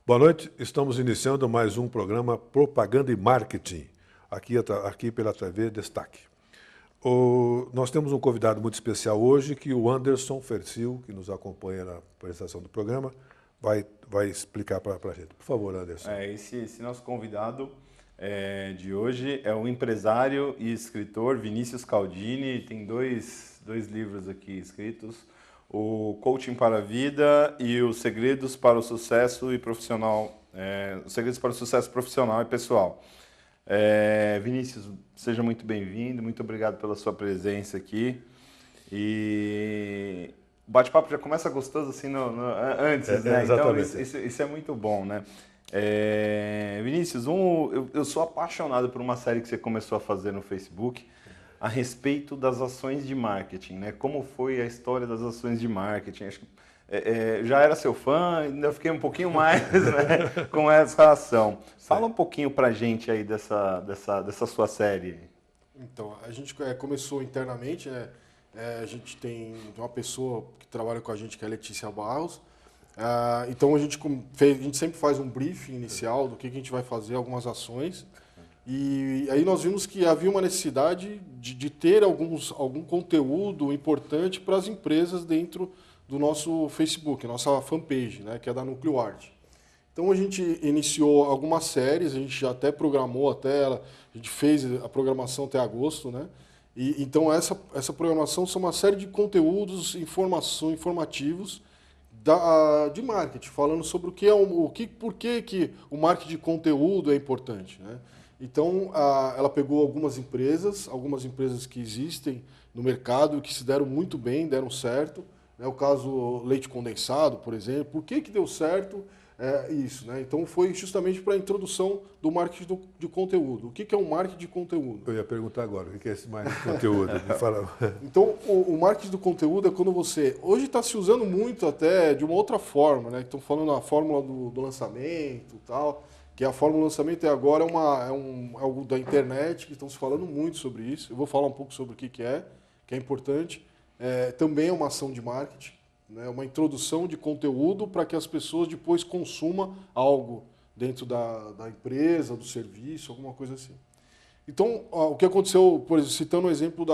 Boa noite, estamos iniciando mais um programa Propaganda e Marketing, aqui pela TV Destaque. Nós temos um convidado muito especial hoje, que o Anderson Fercil, que nos acompanha na apresentação do programa, vai explicar para a gente. Por favor, Anderson. Esse nosso convidado de hoje é o empresário e escritor Vinícius Caldini. Tem dois livros aqui escritos, o Coaching para a Vida e os Segredos para o Sucesso Profissional e Pessoal. Vinícius, seja muito bem-vindo, muito obrigado pela sua presença aqui. E o bate-papo já começa gostoso assim antes, né? Exatamente. Então isso é muito bom, né? Vinícius, eu sou apaixonado por uma série que você começou a fazer no Facebook a respeito das ações de marketing, né? Como foi a história das ações de marketing? Acho que já era seu fã, ainda fiquei um pouquinho mais, né, com essa ação. Fala um pouquinho pra gente aí dessa sua série. Então, a gente começou internamente, né? A gente tem uma pessoa que trabalha com a gente, que é a Letícia Barros. Então, a gente sempre faz um briefing inicial do que a gente vai fazer, algumas ações. E aí nós vimos que havia uma necessidade de ter algum conteúdo importante para as empresas dentro do nosso Facebook, nossa fanpage, né, que é da NucleoArt. Então a gente iniciou algumas séries, a gente já até programou a gente fez a programação até agosto, né? E então essa programação são uma série de conteúdos informativos de marketing, falando sobre por que o marketing de conteúdo é importante, né? Então, ela pegou algumas empresas que existem no mercado que se deram muito bem, deram certo. Né? O caso leite condensado, por exemplo. Por que deu certo isso? Né? Então, foi justamente para a introdução do marketing de conteúdo. O que é um marketing de conteúdo? Eu ia perguntar agora, o que é esse marketing de conteúdo? Me fala. Então, o marketing do conteúdo é quando você... Hoje está se usando muito até de uma outra forma, né? Estão falando a fórmula do lançamento e tal, que a fórmula do lançamento agora é algo da internet, que estão se falando muito sobre isso. Eu vou falar um pouco sobre o que é importante. Também é uma ação de marketing, né? Uma introdução de conteúdo para que as pessoas depois consumam algo dentro da empresa, do serviço, alguma coisa assim. Então, o que aconteceu, por exemplo, citando o exemplo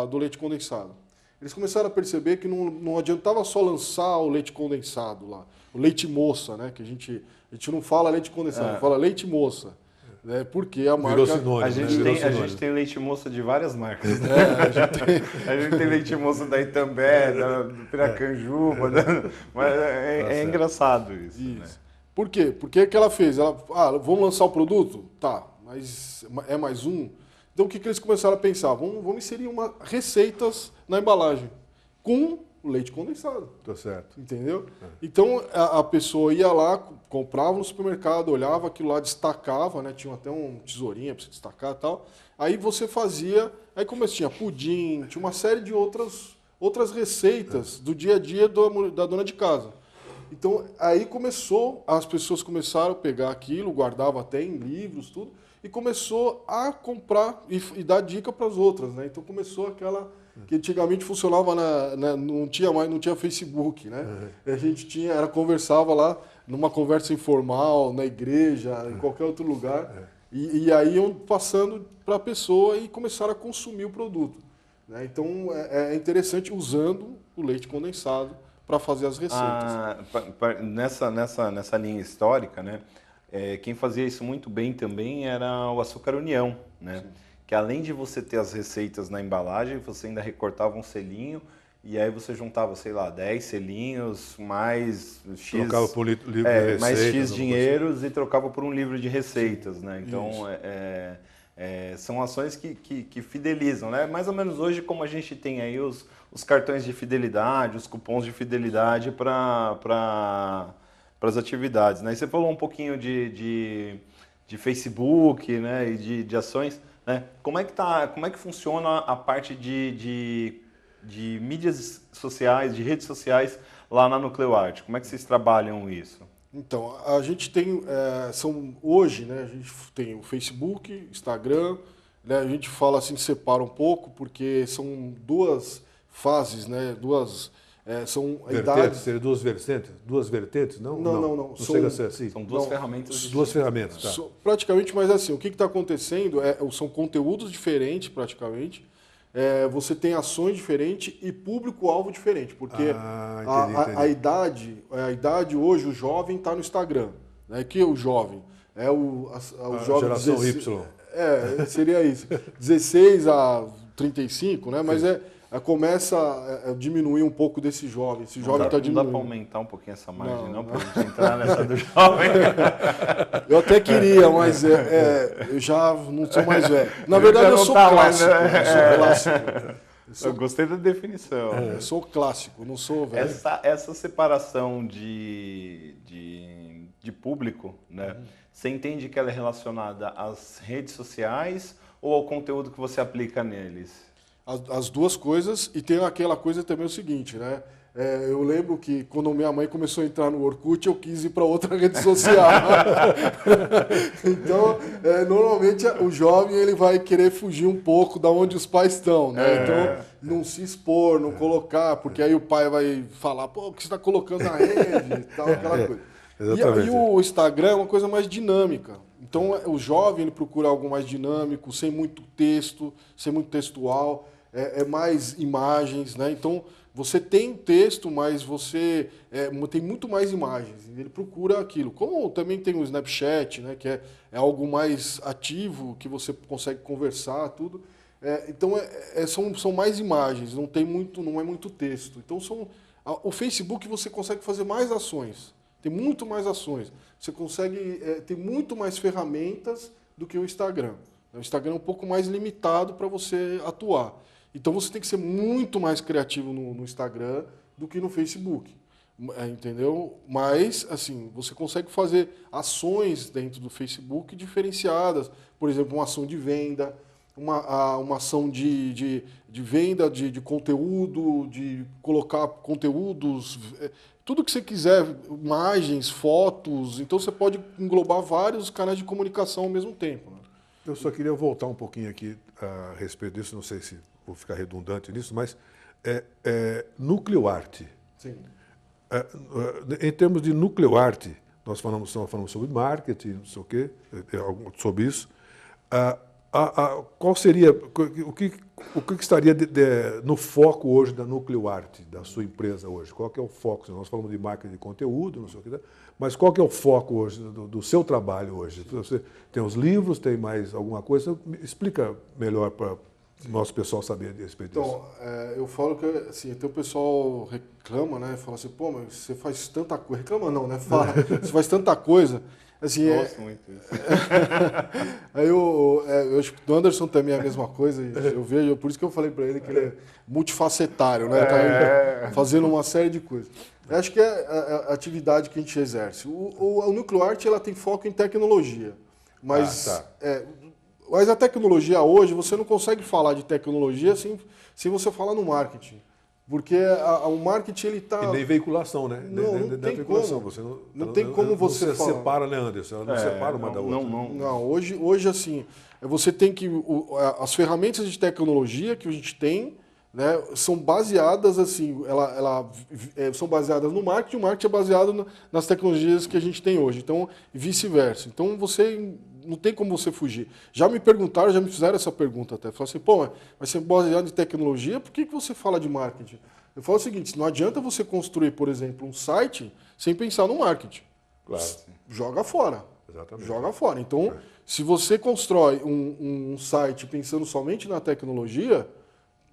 do leite condensado. Eles começaram a perceber que não adiantava só lançar o leite condensado lá, o leite moça, né? Que a gente não fala leite condensado, a gente fala leite moça. Né? Porque a marca... Sinônimo, a gente tem leite moça de várias marcas. Né? A gente tem leite moça da Itambé, do Piracanjuba, mas é engraçado isso. Né? Por quê? Porque o que ela fez? Vamos lançar o produto? Tá, mas é mais um. Então o que eles começaram a pensar? Vamos inserir receitas na embalagem com o leite condensado. Tá certo. Entendeu? Então a pessoa ia lá, comprava no supermercado, olhava aquilo lá, destacava, né? Tinha até um tesourinha para você destacar e tal. Aí você fazia, aí tinha pudim, tinha uma série de outras receitas do dia a dia da dona de casa. Então aí as pessoas começaram a pegar aquilo, guardavam até em livros, tudo, e começou a comprar e dar dica para as outras, né? Então começou aquela que antigamente funcionava não tinha Facebook, né? A gente conversava lá numa conversa informal, na igreja, em qualquer outro lugar, e aí iam passando para a pessoa e começaram a consumir o produto, né? Então é interessante usando o leite condensado para fazer as receitas. Nessa linha histórica, né? Quem fazia isso muito bem também era o Açúcar União, né? Sim. Que além de você ter as receitas na embalagem, você ainda recortava um selinho e aí você juntava, sei lá, 10 selinhos mais X, trocava por livro de receitas, mais X dinheiros assim. E trocava por um livro de receitas, né? Então, são ações que fidelizam, né? Mais ou menos hoje como a gente tem aí os cartões de fidelidade, os cupons de fidelidade para as atividades, né? E você falou um pouquinho de Facebook, né? E de ações, né? Como é que funciona a parte de mídias sociais, de redes sociais lá na NucleoArt? Como é que vocês trabalham isso? Então, a gente tem, hoje, né? A gente tem o Facebook, Instagram, né? A gente fala assim, separa um pouco, porque são duas fases, né? Duas São Vertentes, idades... seria duas vertentes? Não, Não. Chega a ser assim. São duas ferramentas. Duas ferramentas, tá. Praticamente, mas assim, o que está acontecendo são conteúdos diferentes, praticamente. Você tem ações diferentes e público-alvo diferente, porque entendi. a idade hoje, o jovem está no Instagram. Né? Que o jovem? O jovem geração 16, Y. seria isso. 16 a 35, né? Mas começa a diminuir um pouco desse jovem. Esse jovem está diminuindo. Não dá para aumentar um pouquinho essa margem, não para a gente entrar nessa do jovem. Eu até queria, mas eu já não sou mais velho. Na verdade, eu sou clássico. Eu gostei da definição. Eu sou clássico, não sou velho. Essa separação de público, né? Você entende que ela é relacionada às redes sociais ou ao conteúdo que você aplica neles? As duas coisas, e tem aquela coisa também o seguinte, né? Eu lembro que quando minha mãe começou a entrar no Orkut, eu quis ir para outra rede social. Então, normalmente o jovem ele vai querer fugir um pouco da onde os pais estão, né? Então, não se expor, não colocar, porque aí o pai vai falar, pô, o que você está colocando na rede e tal, aquela coisa. E o Instagram é uma coisa mais dinâmica. Então, o jovem ele procura algo mais dinâmico, sem muito texto, sem muito textual, mais imagens, né? Então, você tem texto, mas você tem muito mais imagens. Ele procura aquilo. Como também tem o Snapchat, né? Que é algo mais ativo, que você consegue conversar, tudo. Então, são mais imagens, não é muito texto. Então, o Facebook você consegue fazer mais ações. Tem muito mais ações. Você consegue ter muito mais ferramentas do que o Instagram. O Instagram é um pouco mais limitado para você atuar. Então você tem que ser muito mais criativo no Instagram do que no Facebook. Entendeu? Mas, assim, você consegue fazer ações dentro do Facebook diferenciadas. Por exemplo, uma ação de venda, uma ação de venda de conteúdo, de colocar conteúdos, tudo que você quiser, imagens, fotos. Então você pode englobar vários canais de comunicação ao mesmo tempo. Né? Eu só queria voltar um pouquinho aqui a respeito disso, não sei se vou ficar redundante nisso, mas nucleoarte. Sim. Em termos de nucleoarte, nós falamos sobre marketing, não sei o quê, sobre isso. Qual seria, o que estaria no foco hoje da nucleoarte, da sua empresa hoje? Qual que é o foco? Nós falamos de marketing de conteúdo, não sei o que, mas qual que é o foco hoje do seu trabalho hoje? Você tem os livros, tem mais alguma coisa? Explica melhor para o nosso pessoal saber a respeito disso. Então, eu falo que, assim, até o pessoal reclama, né? Fala assim, pô, mas você faz tanta coisa. Reclama não, né? Fala, você faz tanta coisa. Assim, Gosto muito disso. Aí eu acho que o Anderson também é a mesma coisa. Eu vejo, por isso que eu falei para ele que ele é multifacetário, né? Tá fazendo uma série de coisas. Eu acho que é a atividade que a gente exerce. A nucleoarte ela tem foco em tecnologia, mas mas a tecnologia hoje você não consegue falar de tecnologia sem você falar no marketing. Porque o marketing ele está... E nem veiculação, né? Não tem veiculação. como. Não tem como você falar. Separa, né, Anderson? Ela não separa uma da outra. Não, hoje assim, você tem que... As ferramentas de tecnologia que a gente tem, né, são baseadas assim, são baseadas no marketing, o marketing é baseado nas tecnologias que a gente tem hoje. Então, vice-versa. Então, você... Não tem como você fugir. Já me perguntaram, já me fizeram essa pergunta até. Falaram assim, pô, mas você é baseado em tecnologia, por que você fala de marketing? Eu falo o seguinte, não adianta você construir, por exemplo, um site sem pensar no marketing. Claro. Joga fora. Exatamente. Joga fora. Então, se você constrói um site pensando somente na tecnologia,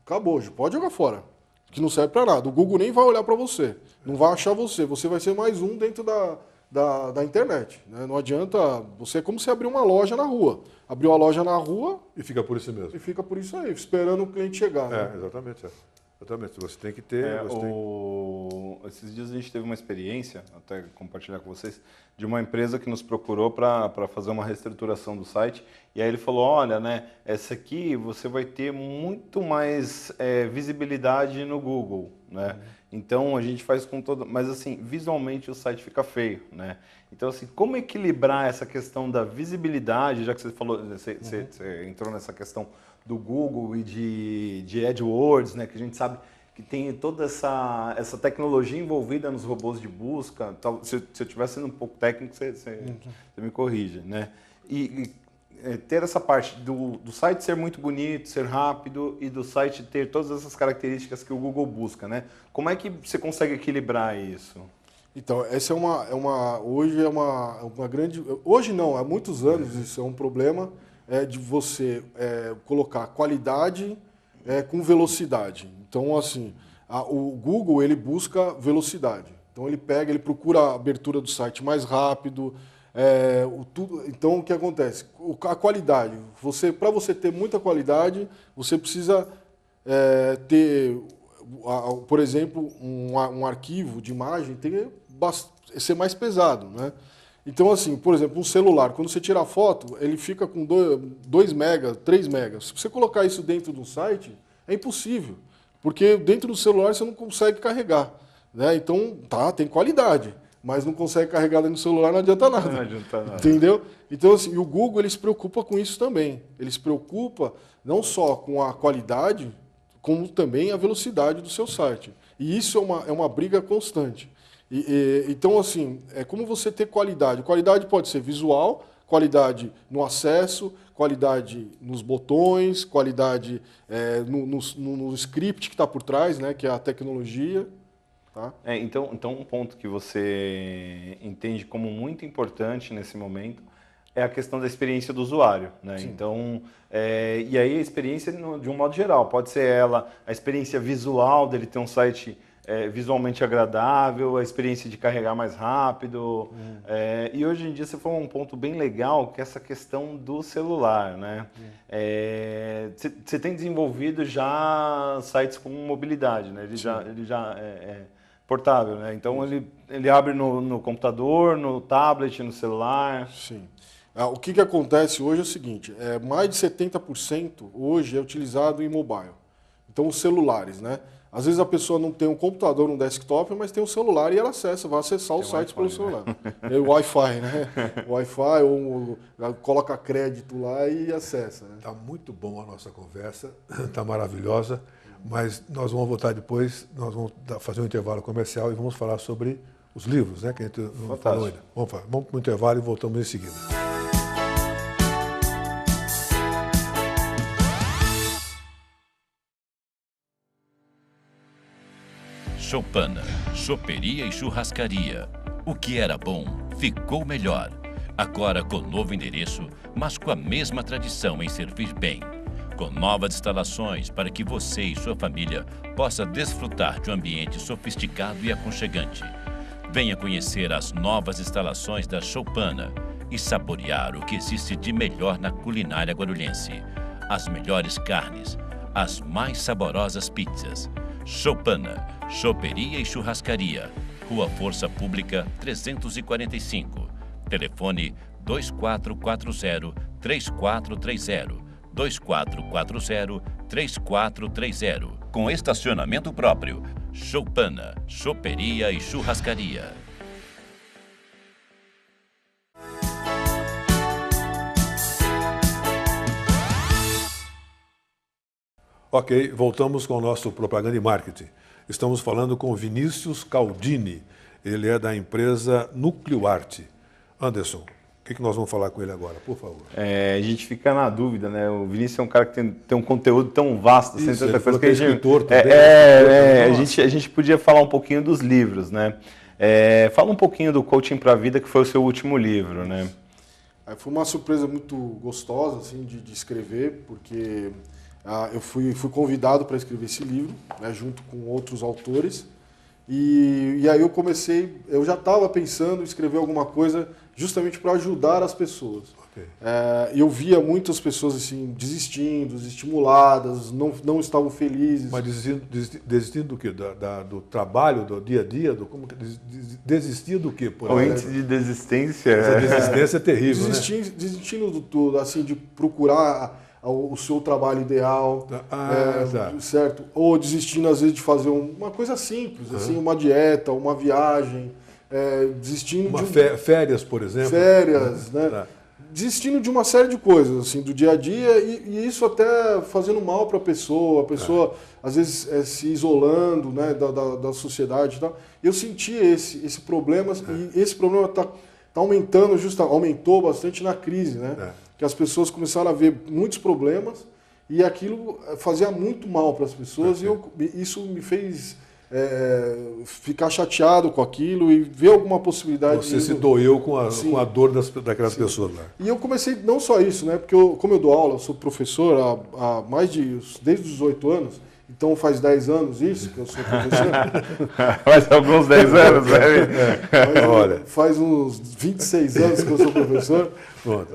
acabou, pode jogar fora. Que não serve para nada. O Google nem vai olhar para você. Não vai achar você. Você vai ser mais um dentro da internet. Né? Não adianta... É como se abrir uma loja na rua. Abriu a loja na rua... E fica por isso mesmo. E fica por isso aí, esperando o cliente chegar. Né? Exatamente. Exatamente. Você tem que ter... Esses dias a gente teve uma experiência, até compartilhar com vocês, de uma empresa que nos procurou para fazer uma reestruturação do site. E aí ele falou, olha, né, essa aqui você vai ter muito mais visibilidade no Google, né? Então a gente faz com todo... Mas assim, visualmente o site fica feio, né? Então assim, como equilibrar essa questão da visibilidade, já que você falou, você entrou nessa questão do Google e de AdWords, né? Que a gente sabe que tem toda essa tecnologia envolvida nos robôs de busca. Se eu estiver sendo um pouco técnico, você me corrige, né? E ter essa parte do site ser muito bonito, ser rápido e do site ter todas essas características que o Google busca, né? Como é que você consegue equilibrar isso? Então, essa hoje é uma grande... Hoje não, há muitos anos isso é um problema de você colocar qualidade com velocidade. Então, assim, o Google, ele busca velocidade. Então, ele procura a abertura do site mais rápido. Então, o que acontece? A qualidade. Para você ter muita qualidade, você precisa ter, por exemplo, um arquivo de imagem tem que ser mais pesado, né? Então, assim, por exemplo, um celular, quando você tira a foto, ele fica com 2 megas, 3 megas. Se você colocar isso dentro de um site, é impossível, porque dentro do celular você não consegue carregar, né? Então, tem qualidade, mas não consegue carregar dentro do celular, não adianta nada. Não adianta nada. Entendeu? Então, assim, o Google, ele se preocupa com isso também. Ele se preocupa não só com a qualidade, como também a velocidade do seu site. E isso é uma briga constante. Então, assim, é como você ter qualidade. Qualidade pode ser visual, qualidade no acesso, qualidade nos botões, qualidade no script que está por trás, né, que é a tecnologia. Tá? Então, um ponto que você entende como muito importante nesse momento é a questão da experiência do usuário, né? Então, e aí a experiência de um modo geral, pode ser a experiência visual dele ter um site visualmente agradável, a experiência de carregar mais rápido. E hoje em dia você falou um ponto bem legal, que é essa questão do celular, né? Você tem desenvolvido já sites com mobilidade, né? Ele já é portável, né? Então ele abre no computador, no tablet, no celular. Sim. O que acontece hoje é o seguinte, mais de 70% hoje é utilizado em mobile. Então os celulares, né? Às vezes a pessoa não tem um computador, um desktop, mas tem um celular e ela vai acessar os sites pelo celular. É o Wi-Fi, né? Wi-Fi, ou coloca crédito lá e acessa. Né? Tá muito bom a nossa conversa, tá maravilhosa, mas nós vamos voltar depois, nós vamos fazer um intervalo comercial e vamos falar sobre os livros, né? Que a gente não falou ainda. Vamos para o intervalo e voltamos em seguida. Choupana, choperia e churrascaria. O que era bom, ficou melhor. Agora com novo endereço, mas com a mesma tradição em servir bem. Com novas instalações para que você e sua família possa desfrutar de um ambiente sofisticado e aconchegante. Venha conhecer as novas instalações da Choupana e saborear o que existe de melhor na culinária guarulhense. As melhores carnes, as mais saborosas pizzas. Choupana, choperia e churrascaria. Rua Força Pública 345. Telefone 2440-3430. 2440-3430. Com estacionamento próprio. Choupana, choperia e churrascaria. Ok, voltamos com o nosso Propaganda e Marketing. Estamos falando com Vinícius Caldini. Ele é da empresa Nuclearte. Anderson, o que nós vamos falar com ele agora, por favor? A gente fica na dúvida, né? O Vinícius é um cara que tem um conteúdo tão vasto, Isso, tanta coisa que a gente... escritor também. A gente podia falar um pouquinho dos livros, né? Fala um pouquinho do Coaching para a Vida, que foi o seu último livro, né? Foi uma surpresa muito gostosa, assim, de escrever, porque... eu fui convidado para escrever esse livro, né, junto com outros autores, e aí eu já estava pensando em escrever alguma coisa justamente para ajudar as pessoas. Okay. Eu via muitas pessoas assim, desistindo, desestimuladas, não estavam felizes. Mas desistindo do quê? Do trabalho, do dia a dia? Desistir do quê? O índice de desistência... Essa desistência é terrível, desistindo assim, de procurar... o seu trabalho ideal, certo? Ou desistindo, às vezes, de fazer uma coisa simples, assim, uma dieta, uma viagem, desistindo férias, por exemplo. Férias, né? desistindo de uma série de coisas, assim, do dia a dia, e isso até fazendo mal para a pessoa às vezes se isolando, né, da sociedade e tal. Eu senti esse problema, e esse problema tá aumentando, aumentou bastante na crise, né? Que as pessoas começaram a ver muitos problemas, e aquilo fazia muito mal para as pessoas, e isso me fez ficar chateado com aquilo e ver alguma possibilidade. Você se doeu com a dor daquelas pessoas lá. E eu comecei, não só isso, né? Porque como eu dou aula, eu sou professor há desde os 18 anos, então faz 10 anos isso que eu sou professor. Faz alguns 10 anos, né? Faz uns 26 anos que eu sou professor. Pronto,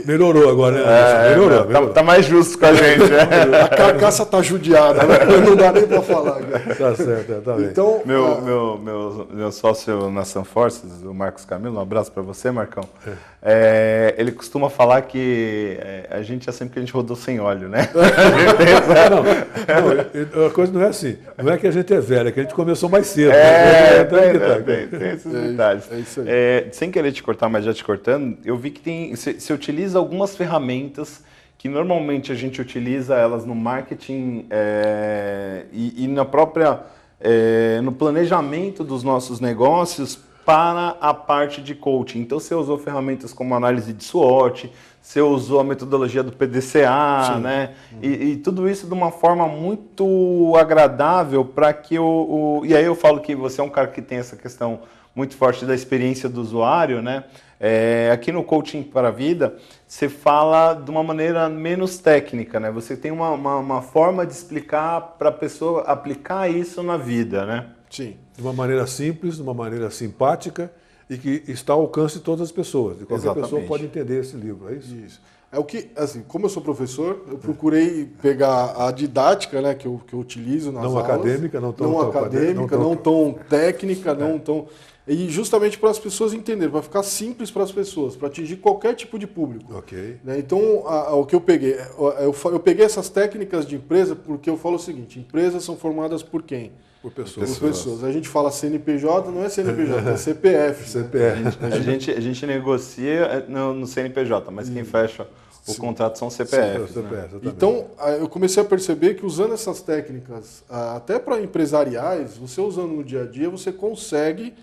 melhorou agora, né? Melhorou. Tá mais justo com a gente, né? A carcaça tá judiada, né? Não dá nem para falar. Tá certo, tá bem. Então, meu sócio na Sunforces, o Marcos Camilo, um abraço para você, Marcão. Ele costuma falar que a gente é sempre que a gente rodou sem óleo, né? Não, a coisa não é assim. Não é que a gente é velho, é que a gente começou mais cedo. Tem esses detalhes. É isso aí. Sem querer te cortar, mas já te cortando, eu vi que você utiliza algumas ferramentas que normalmente a gente utiliza elas no marketing e na própria no planejamento dos nossos negócios para a parte de coaching. Então você usou ferramentas como análise de SWOT, você usou a metodologia do PDCA, sim, né? E tudo isso de uma forma muito agradável para que e aí eu falo que você é um cara que tem essa questão muito forte da experiência do usuário, né? Aqui no Coaching para a Vida, você fala de uma maneira menos técnica, né? Você tem uma forma de explicar para a pessoa aplicar isso na vida, né? Sim. De uma maneira simples, de uma maneira simpática e que está ao alcance de todas as pessoas. E qualquer pessoa pode entender esse livro, é isso? Isso. É o que, assim, como eu sou professor, eu procurei pegar a didática, né, que eu utilizo nas aulas. Não acadêmica, não tão técnica, não tão... E justamente para as pessoas entenderem, para ficar simples para as pessoas, para atingir qualquer tipo de público. Ok. Né? Então, o que eu peguei? Eu peguei essas técnicas de empresa porque eu falo o seguinte, empresas são formadas por quem? Por pessoas. Por pessoas. A gente fala CNPJ, não é CNPJ, é CPF. CPF. Né? A gente negocia no CNPJ, mas quem fecha o contrato são CPFs. CPF, então, eu comecei a perceber que usando essas técnicas, até para empresariais, você usando no dia a dia, você consegue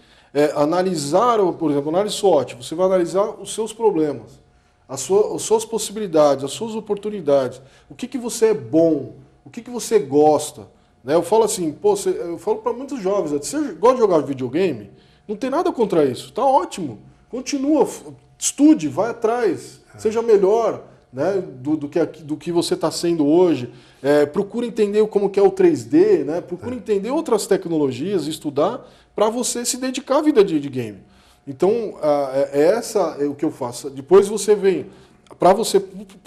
analisar, por exemplo, análise SWOT, você vai analisar os seus problemas, as suas possibilidades, as suas oportunidades, o que você é bom, o que você gosta. Né? Eu falo assim, eu falo para muitos jovens, você gosta de jogar videogame? Não tem nada contra isso, tá ótimo, continua, estude, vai atrás, seja melhor, né, do que você está sendo hoje, procure entender como que é o 3D, né, procure entender outras tecnologias, estudar, para você se dedicar à vida de game. Então, essa é o que eu faço. Depois você vem, para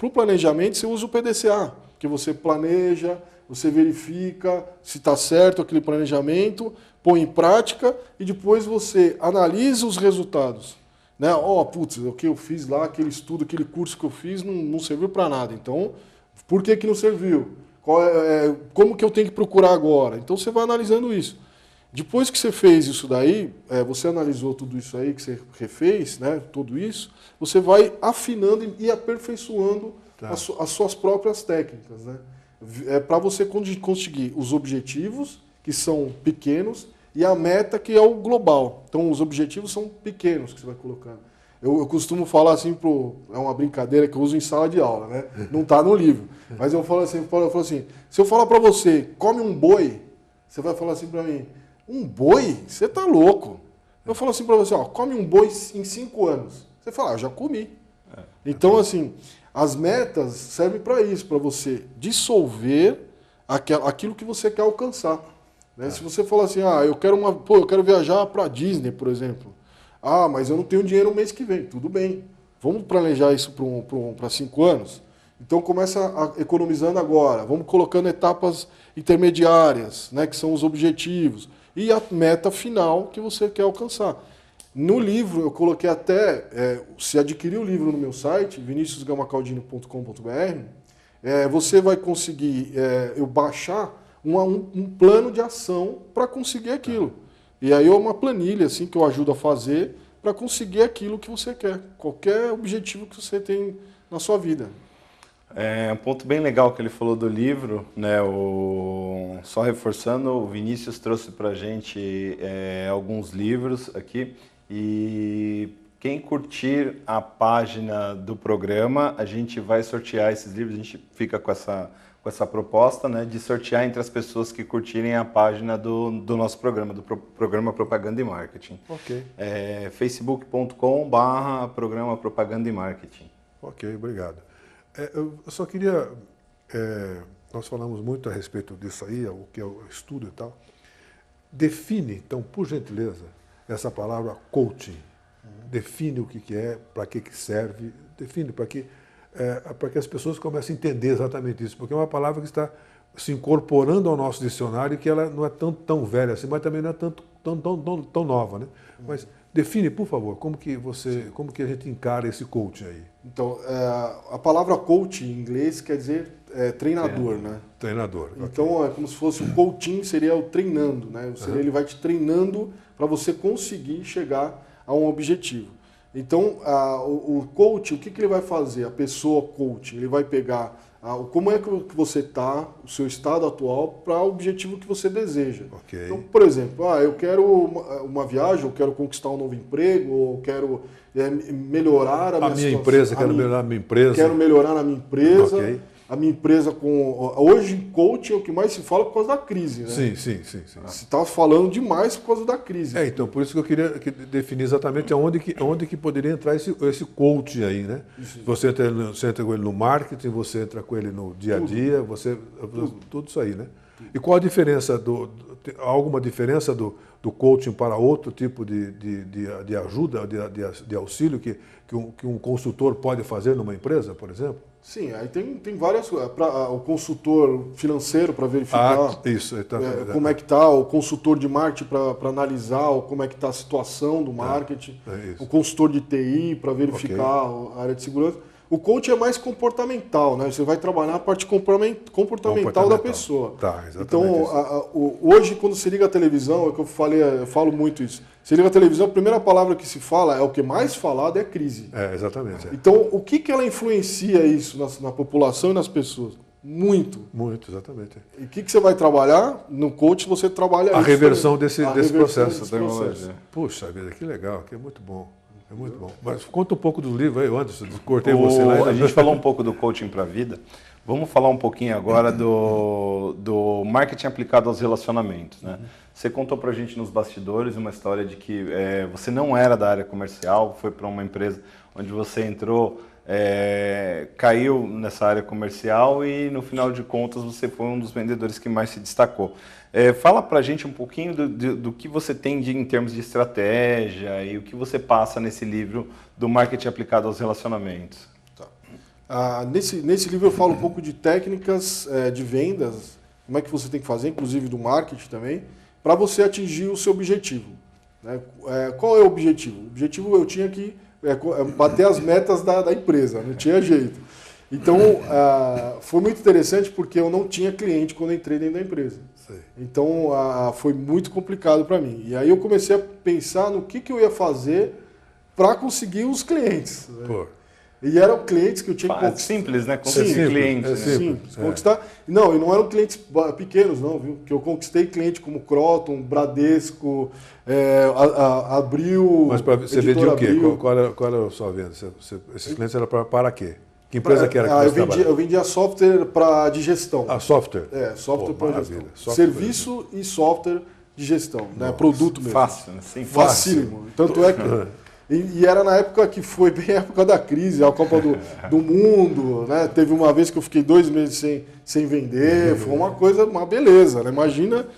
o planejamento, você usa o PDCA, que você planeja, você verifica se está certo aquele planejamento, põe em prática e depois você analisa os resultados. Né? O que eu fiz lá, aquele estudo, aquele curso que eu fiz não serviu para nada. Então, por que não serviu? Como que eu tenho que procurar agora? Então, você vai analisando isso. Depois que você fez isso daí, você analisou tudo isso aí, que você refez, né, tudo isso, você vai afinando e aperfeiçoando as suas próprias técnicas. Né? Para você conseguir os objetivos, que são pequenos, e a meta, que é o global. Então, os objetivos são pequenos que você vai colocando. Eu costumo falar assim, é uma brincadeira que eu uso em sala de aula, né? Não está no livro. Mas eu falo assim, se eu falar para você, come um boi, você vai falar assim para mim, um boi? Você tá louco. Eu falo assim para você, come um boi em 5 anos. Você fala, já comi. Então, assim, as metas servem para isso, para você dissolver aquilo que você quer alcançar. Né? Se você falar assim, eu quero viajar para Disney, por exemplo. Mas eu não tenho dinheiro no mês que vem. Tudo bem. Vamos planejar isso para 5 anos? Então começa economizando agora. Vamos colocando etapas intermediárias, né, que são os objetivos. E a meta final que você quer alcançar. No livro, eu coloquei até, se adquirir o livro no meu site, viniciusgamacaldino.com.br, você vai conseguir eu baixar um plano de ação para conseguir aquilo. E aí é uma planilha assim, que eu ajudo a fazer, para conseguir aquilo que você quer, qualquer objetivo que você tem na sua vida. Um ponto bem legal que ele falou do livro, né? Só reforçando, o Vinícius trouxe para a gente alguns livros aqui, e quem curtir a página do programa, a gente vai sortear esses livros. A gente fica com essa proposta, né, de sortear entre as pessoas que curtirem a página do nosso programa, do programa Propaganda e Marketing. Ok. facebook.com/programa Propaganda e Marketing. Ok, obrigado. Eu só queria... nós falamos muito a respeito disso aí, o que é o estudo e tal. Define, então, por gentileza, essa palavra coaching. Define o que é, para que serve, define para que as pessoas comecem a entender exatamente isso, porque é uma palavra que está se incorporando ao nosso dicionário, que ela não é tão velha assim, mas também não é tão nova, né? Mas define, por favor, como que a gente encara esse coaching aí? Então, a palavra coach em inglês quer dizer treinador, né? Treinador. Então, okay. é como se fosse o coaching, seria o treinando, né? Ele vai te treinando para você conseguir chegar a um objetivo. Então, o coach, o que ele vai fazer? A pessoa coach, ele vai pegar como é que você está, o seu estado atual, para o objetivo que você deseja. Okay. Então, por exemplo, eu quero uma viagem, eu quero conquistar um novo emprego, ou eu quero melhorar a minha empresa, quero melhorar a minha empresa. Quero melhorar na minha empresa. Okay. A minha empresa hoje, coaching é o que mais se fala por causa da crise, né? Sim. Se está falando demais por causa da crise. Então, por isso que eu queria definir exatamente onde que poderia entrar esse coaching aí, né? Isso. Você entra com ele no marketing, você entra com ele no dia a dia, tudo isso aí, né? E qual a diferença há alguma diferença do coaching para outro tipo de ajuda, de auxílio que um consultor pode fazer numa empresa, por exemplo? Sim, aí tem várias coisas. O consultor financeiro para verificar como é que está, o consultor de marketing para analisar como é que está a situação do marketing, o consultor de TI para verificar a área de segurança. O coach é mais comportamental, né? Você vai trabalhar a parte comportamental da pessoa. Tá, exatamente. Então, hoje, quando você liga a televisão, é que eu falo muito isso. Você liga a televisão, a primeira palavra que se fala, o que mais falado é crise. Exatamente. Então, o que ela influencia isso na população e nas pessoas? Muito. Muito, exatamente. E o que você vai trabalhar? No coach você trabalha a reversão desse processo. Puxa vida, que legal, que é muito bom. É muito bom. Mas conta um pouco do livro aí, Anderson. Cortei você lá. A gente falou um pouco do coaching para a vida. Vamos falar um pouquinho agora do marketing aplicado aos relacionamentos, né? Você contou para a gente nos bastidores uma história de que você não era da área comercial, foi para uma empresa onde você entrou, caiu nessa área comercial e, no final de contas, você foi um dos vendedores que mais se destacou. Fala para a gente um pouquinho do que você tem em termos de estratégia e o que você passa nesse livro do marketing aplicado aos relacionamentos. Tá. Nesse livro eu falo um pouco de técnicas de vendas, como é que você tem que fazer, inclusive do marketing também, para você atingir o seu objetivo. Né? Qual é o objetivo? O objetivo eu tinha que bater as metas da empresa, não tinha jeito. Então, foi muito interessante porque eu não tinha cliente quando entrei dentro da empresa. Então, foi muito complicado para mim. E aí eu comecei a pensar no que eu ia fazer para conseguir os clientes. Né? Pô. E eram clientes que eu tinha que conquistar. Simples, né? Conseguir clientes. Simples. Conquistar. Não, e não eram clientes pequenos, não, viu? Que eu conquistei cliente como Croton, Bradesco, Abril. Mas você vendia o quê? Qual era a sua venda? Esses clientes eram para quê? Que empresa que era que você trabalhava? Eu vendia software de gestão. Software? Software para gestão. Serviço e software de gestão, né? Produto mesmo. Fácil, né? Sim, facílimo. Tanto é que... E era na época que foi bem a época da crise, a Copa do Mundo, né? Teve uma vez que eu fiquei 2 meses sem vender, foi uma beleza, né? Imagina,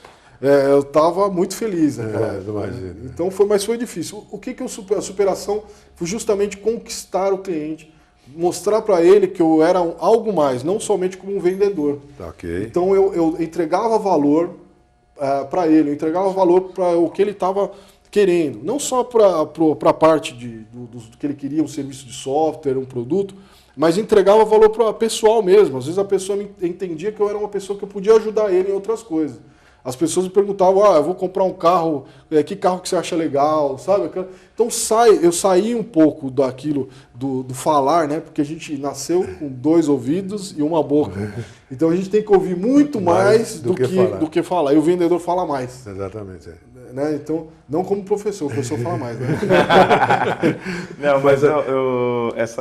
eu estava muito feliz naquela época. Né? Então mas foi difícil. O que a superação foi justamente conquistar o cliente, mostrar para ele que eu era algo mais, não somente como um vendedor. Okay. Então eu entregava valor para ele, eu entregava valor para o que ele estava querendo, não só para a parte do que ele queria, um serviço de software, um produto, mas entregava valor para pessoal mesmo. Às vezes a pessoa entendia que eu era uma pessoa que eu podia ajudar ele em outras coisas. As pessoas me perguntavam, eu vou comprar um carro, que carro que você acha legal, sabe? Então eu saí um pouco daquilo, do falar, né? Porque a gente nasceu com 2 ouvidos e uma boca. Então a gente tem que ouvir muito mais do que falar. E o vendedor fala mais. Exatamente. Né? Então, não como professor, o professor fala mais. Né? Não, mas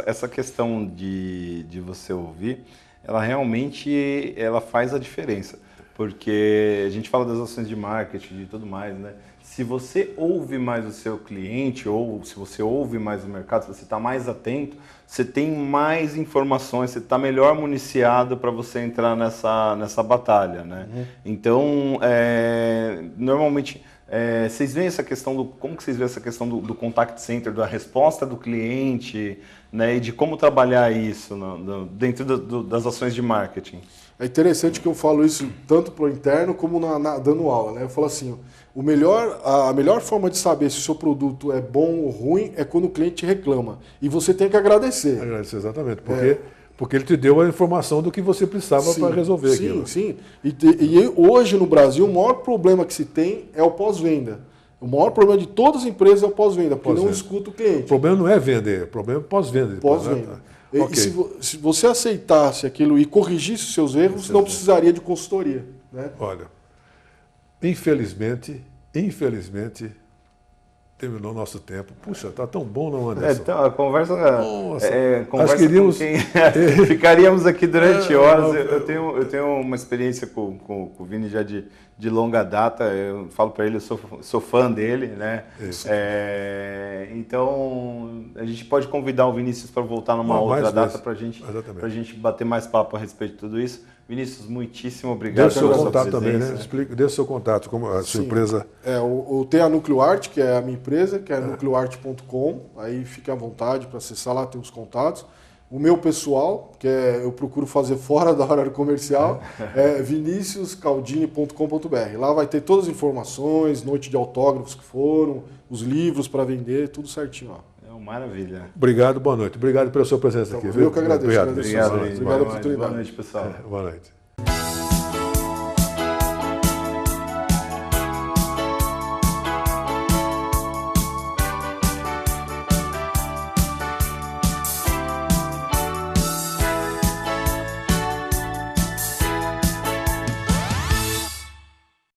essa questão de você ouvir, ela realmente faz a diferença. Porque a gente fala das ações de marketing e tudo mais, né? Se você ouve mais o seu cliente ou se você ouve mais o mercado, se você está mais atento, você tem mais informações, você está melhor municiado para você entrar nessa batalha, né? Então, normalmente, vocês veem essa questão como que vocês veem essa questão do contact center, da resposta do cliente, né? E de como trabalhar isso dentro das ações de marketing? É interessante que eu falo isso tanto para o interno como dando aula, né? Eu falo assim, a melhor forma de saber se o seu produto é bom ou ruim é quando o cliente reclama. E você tem que agradecer. Agradecer, exatamente. Porque ele te deu a informação do que você precisava para resolver aquilo. Sim. E hoje no Brasil, o maior problema que se tem é o pós-venda. O maior problema de todas as empresas é o pós-venda, porque não escuta o cliente. O problema não é vender, o problema é pós-venda. Pós-venda. Okay. E se você aceitasse aquilo e corrigisse os seus erros, não precisaria de consultoria. Né? Olha, infelizmente, terminou o nosso tempo. Puxa, está tão bom, não, Anderson? Então, a conversa... Nós queríamos... Ficaríamos aqui durante horas. Eu tenho uma experiência com o Vini já de longa data. Eu falo para ele, eu sou fã dele, né? Então, a gente pode convidar o Vinícius para voltar numa outra data para a gente bater mais papo a respeito de tudo isso. Vinícius, muitíssimo obrigado. Dê o seu contato também, né? Dê o seu contato, como a sua empresa. Tem a NucleoArt, que é a minha empresa, que é nucleoart.com. Aí fique à vontade para acessar lá, tem os contatos. O meu pessoal, que eu procuro fazer fora da horário comercial, é viniciuscaldini.com.br. Lá vai ter todas as informações, noite de autógrafos que foram, os livros para vender, tudo certinho. Ó. Maravilha. Obrigado, boa noite. Obrigado pela sua presença aqui. Eu que agradeço. Obrigado pela oportunidade. Boa noite, pessoal. Boa noite.